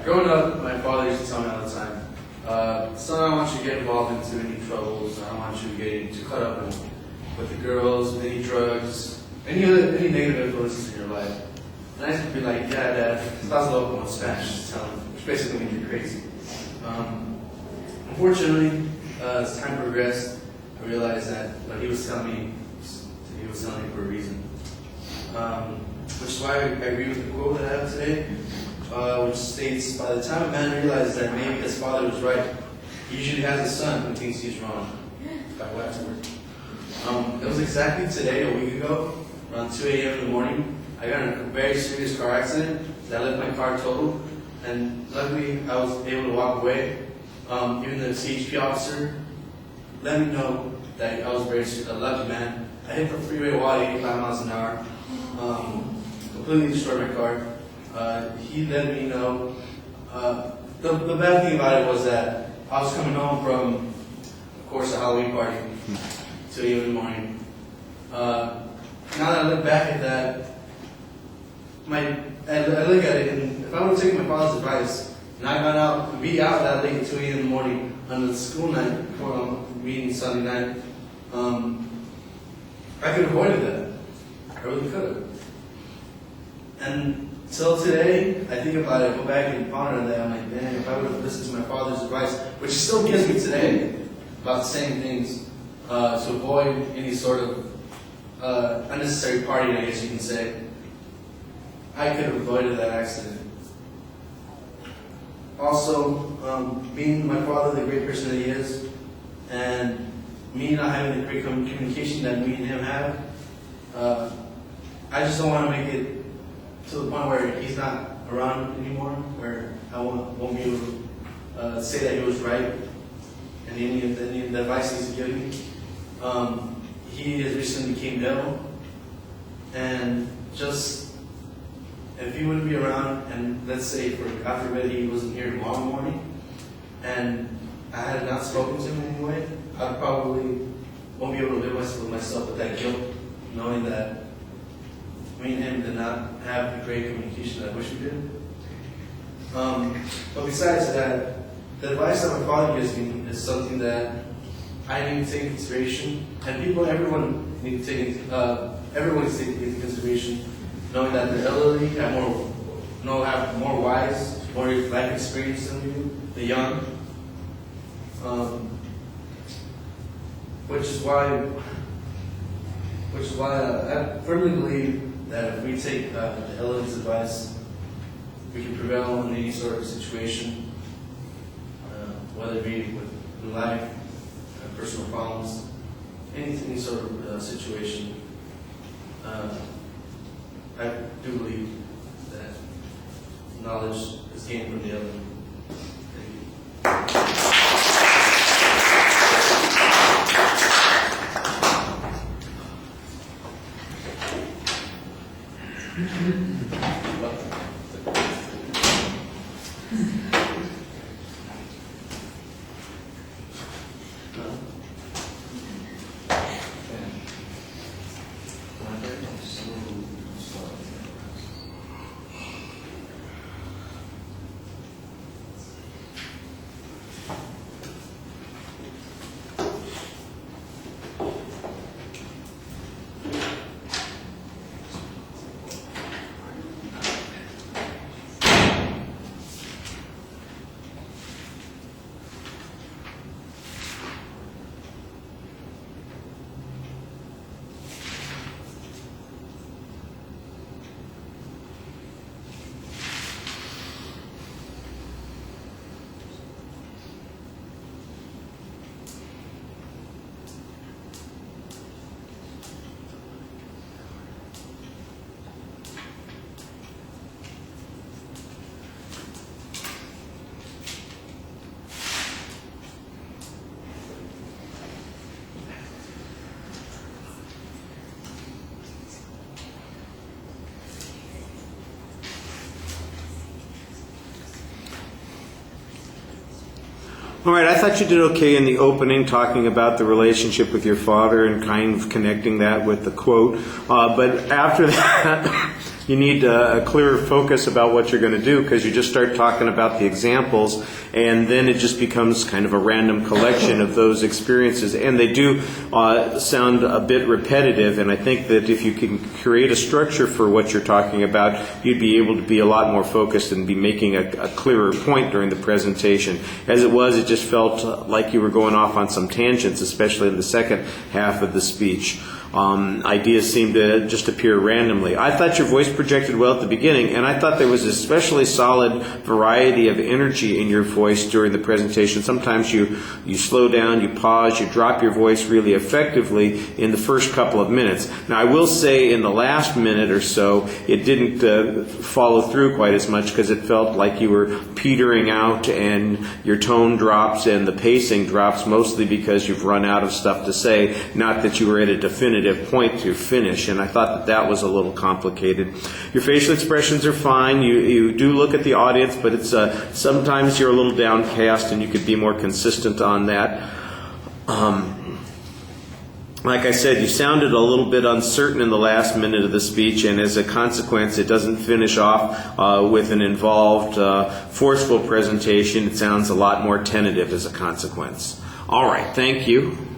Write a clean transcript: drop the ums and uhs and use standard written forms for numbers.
Growing up, my father used to tell me all the time, son, I don't want you to get involved into any troubles. I don't want you to get too caught up with the girls, any drugs, any negative influences in your life. And I used to be like, yeah, Dad, estás loco in Spanish, which basically means you're crazy. Unfortunately, as time progressed, I realized that what he was telling me for a reason. Which is why I agree with the quote that I have today, which states, by the time a man realizes that maybe his father was right, he usually has a son who thinks he's wrong. By Waxworth. It was exactly today, a week ago, around 2 a.m. in the morning. I got in a very serious car accident that left my car totaled, and luckily I was able to walk away. Even the CHP officer let me know that I was a lucky man. I hit the freeway wall at 85 miles an hour, completely destroyed my car. He let me know. The bad thing about it was that I was coming home from, of course, a Halloween party, 2 a.m. in the morning. Now that I look back at that, I look at it, and if I would have taken my father's advice, and I got out, be out that late at 2 a.m. in the morning on the school night before meeting Sunday night, I could have avoided that. I really could have. And till today, I think about it, I go back and ponder on that. I'm like, man, if I would have listened to my father's advice, which he still gives me today about the same things, to avoid any sort of unnecessary partying, I guess you can say, I could have avoided that accident. Also, being my father, the great person that he is, and me not having the great communication that me and him have, I just don't want to make it to the point where he's not around anymore, where I won't be able to say that he was right in any of the advice he's giving me. He has recently became ill, and just if he wouldn't be around, and let's say after bed he wasn't here tomorrow morning, and I had not spoken to him in any way, I probably won't be able to live with myself with that guilt, knowing that me and him did not have the great communication that I wish we did. But besides that, the advice that my father gives me is something that I need to take into consideration, and everyone needs to take into consideration, knowing that the elderly have more wise, more life experience than we do, the young. Which is why I firmly believe that if we take the elderly's advice, we can prevail in any sort of situation, whether it be with life, personal problems, any sort of situation. I do believe that knowledge is gained from the elderly. Thank you. All right, I thought you did okay in the opening, talking about the relationship with your father and kind of connecting that with the quote. But after that, You need a clearer focus about what you're going to do, because you just start talking about the examples, and then it just becomes kind of a random collection of those experiences. And they do sound a bit repetitive, and I think that if you can create a structure for what you're talking about, you'd be able to be a lot more focused and be making a clearer point during the presentation. As it was, it just felt like you were going off on some tangents, especially in the second half of the speech. Ideas seemed to just appear randomly. I thought your voice projected well at the beginning, and I thought there was especially solid variety of energy in your voice during the presentation. Sometimes you slow down, you pause, you drop your voice really effectively in the first couple of minutes. Now, I will say in the last minute or so, it didn't follow through quite as much, because it felt like you were petering out and your tone drops and the pacing drops, mostly because you've run out of stuff to say, not that you were at a definitive point to finish, and I thought that was a little complicated. Your facial expressions are fine. You do look at the audience, but it's sometimes you're a little downcast, and you could be more consistent on that. Like I said, you sounded a little bit uncertain in the last minute of the speech, and as a consequence, it doesn't finish off with an involved, forceful presentation. It sounds a lot more tentative as a consequence. All right, thank you.